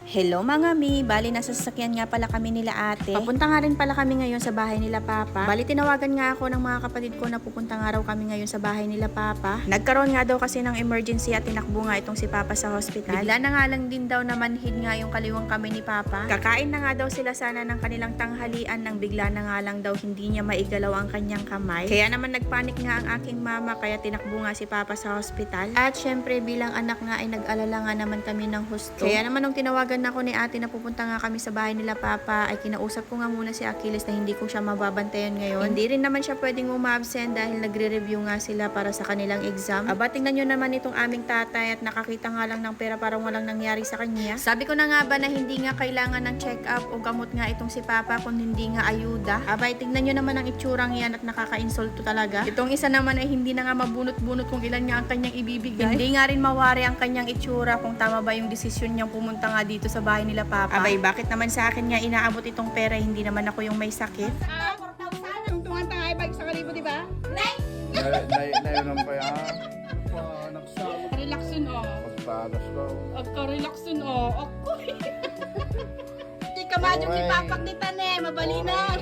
Hello mga mi, bali nasa sasakyan nga pala kami nila ate. Papunta nga rin pala kami ngayon sa bahay nila papa. Bali tinawagan nga ako ng mga kapatid ko na pupunta nga raw kami ngayon sa bahay nila papa. Nagkaroon nga daw kasi ng emergency at tinakbo nga itong si papa sa hospital. Bigla na nga lang din daw na manhid nga yung kaliwang kami ni papa. Kakain na nga daw sila sana ng kanilang tanghalian nang bigla na nga lang daw hindi niya maigalaw ang kanyang kamay. Kaya naman nagpanik nga ang aking mama kaya tinakbo nga si papa sa hospital. At syempre bilang anak nga ay nag-alala nga naman kami ng husto. Kaya naman nung tinawagan ako ni ate na pupunta nga kami sa bahay nila papa ay kinausap ko nga muna si Achilles na hindi ko siya mababantayan ngayon. Hindi rin naman siya pwedeng umabsent dahil nagre-review nga sila para sa kanilang exam. Aba tingnan nyo naman itong aming tatay at nakakita nga lang ng pera parang walang nangyari sa kanya. Sabi ko na nga ba na hindi nga kailangan ng check-up o gamot nga itong si papa kung hindi nga ayuda. Aba tingnan nyo naman ang itsurang yan at nakaka-insulto talaga. Itong isa naman ay hindi na nga mabunot-bunot kung ilan nga ang kanyang ibibigay. Hindi nga rin mawari ang kanyang itsura kung tama ba yung desisyon niyang pumunta nga dito sa bahay nila papa. Abay, bakit naman sa akin nga inaabot itong pera, hindi naman ako yung may sakit? Yung tumantang ay bag sa kalibo, di ba? Nainom pa yan. Nagsawa. Relaxin o. Pagpalas daw. Agka-relaxin o. Ako. Di ka madyong ni papak ni Tane, mabalinan.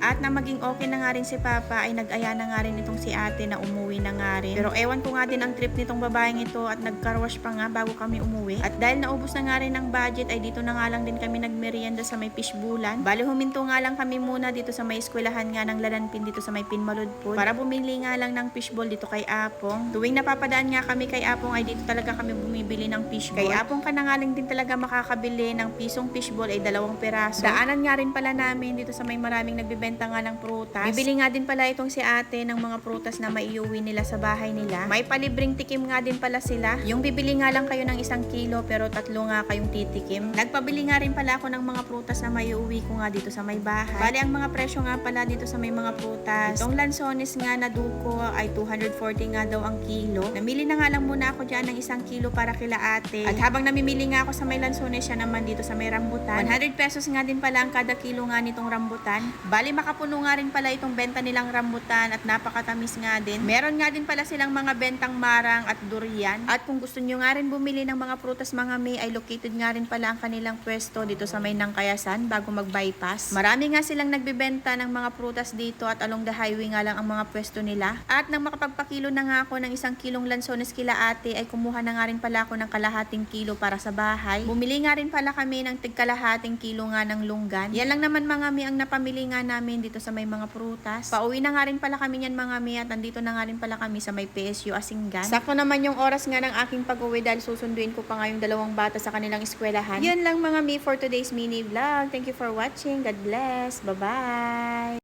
At na maging okay na nga rin si papa ay nag-aya na nga rin itong si ate na umuwi na nga rin. Pero ewan ko nga din ang trip nitong babaeng ito at nag-carwash pa nga bago kami umuwi. At dahil naubos na nga rin ang budget ay dito na nga lang din kami nagmerienda sa may fishbowlan. Bali huminto nga lang kami muna dito sa may eskwelahan nga ng Lalanpin dito sa may Pinmaludpod para bumili nga lang ng fishball dito kay Apong. Tuwing napapadaan nga kami kay Apong ay dito talaga kami bumibili ng fishball. Kay Apong ka na nga lang din talaga makakabili ng pisong fishball ay 2 peraso. Daanan nga rin pala namin dito sa may maraming nagbibenta nga ng prutas. Bibili nga din pala itong si ate ng mga prutas na maiuwi nila sa bahay nila. May palibreng tikim nga din pala sila. Yung bibili nga lang kayo ng 1 kilo pero 3 nga kayong titikim. Nagpabili nga rin pala ako ng mga prutas na maiuwi ko nga dito sa may bahay. Bali ang mga presyo nga pala dito sa may mga prutas. Itong lansones nga na duko ay 240 nga daw ang kilo. Namili na nga lang muna ako dyan ng 1 kilo para kila ate. At habang namimili nga ako sa may lansones, siya naman dito sa may rambutan. 100 pesos nga din pala ang kada kilo nga nitong rambutan. Bali makapuno nga rin pala itong benta nilang rambutan at napakatamis nga din. Meron nga din pala silang mga bentang marang at durian. At kung gusto nyo nga rin bumili ng mga prutas mga may ay located nga rin pala ang kanilang pwesto dito sa may Nangkayasan bago mag-bypass. Marami nga silang nagbebenta ng mga prutas dito at along the highway nga lang ang mga pwesto nila. At nang makapagpakilo na nga ako ng 1 kilong lansones kila ate ay kumuha na nga rin pala ako ng kalahating kilo para sa bahay. Bumili nga rin pala kami ng tigkalahating kilo nga ng lunggan. Yan lang naman mga mi ang napamili nga namin dito sa may mga prutas. Pauwi na nga rin pala kami niyan mga mi at nandito na nga rin pala kami sa may PSU Asinggan. Sakto naman yung oras nga ng aking pag-uwi dahil susunduin ko pa nga yung 2 bata sa kanilang eskwelahan. Yun lang mga mi for today's mini vlog. Thank you for watching. God bless. Bye-bye!